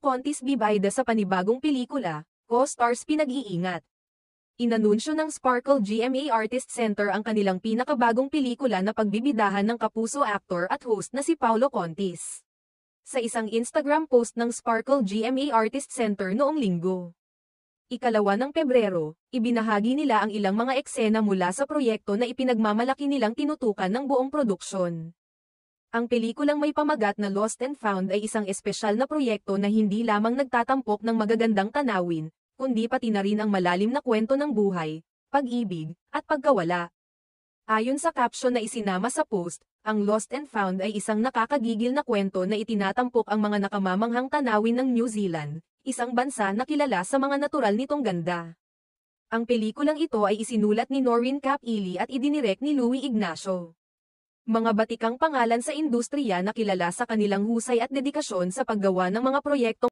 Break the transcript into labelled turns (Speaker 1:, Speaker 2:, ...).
Speaker 1: Contis bibida sa panibagong pelikula, co-stars pinag-iingat. Inanunsyo ng Sparkle GMA Artist Center ang kanilang pinakabagong pelikula na pagbibidahan ng kapuso actor at host na si Paulo Contis. Sa isang Instagram post ng Sparkle GMA Artist Center noong linggo, Ikalawa ng Pebrero, ibinahagi nila ang ilang mga eksena mula sa proyekto na ipinagmamalaki nilang tinutukan ng buong produksyon. Ang pelikulang may pamagat na Lost and Found ay isang espesyal na proyekto na hindi lamang nagtatampok ng magagandang tanawin, kundi pati na rin ang malalim na kwento ng buhay, pag-ibig, at pagkawala. Ayon sa caption na isinama sa post, ang Lost and Found ay isang nakakagigil na kwento na itinatampok ang mga nakamamanghang tanawin ng New Zealand, isang bansa na kilala sa mga natural nitong ganda. Ang pelikulang ito ay isinulat ni Noreen Cap-Ely at idinirek ni Louie Ignacio. Mga batikang pangalan sa industriya na kilala sa kanilang husay at dedikasyon sa paggawa ng mga proyektong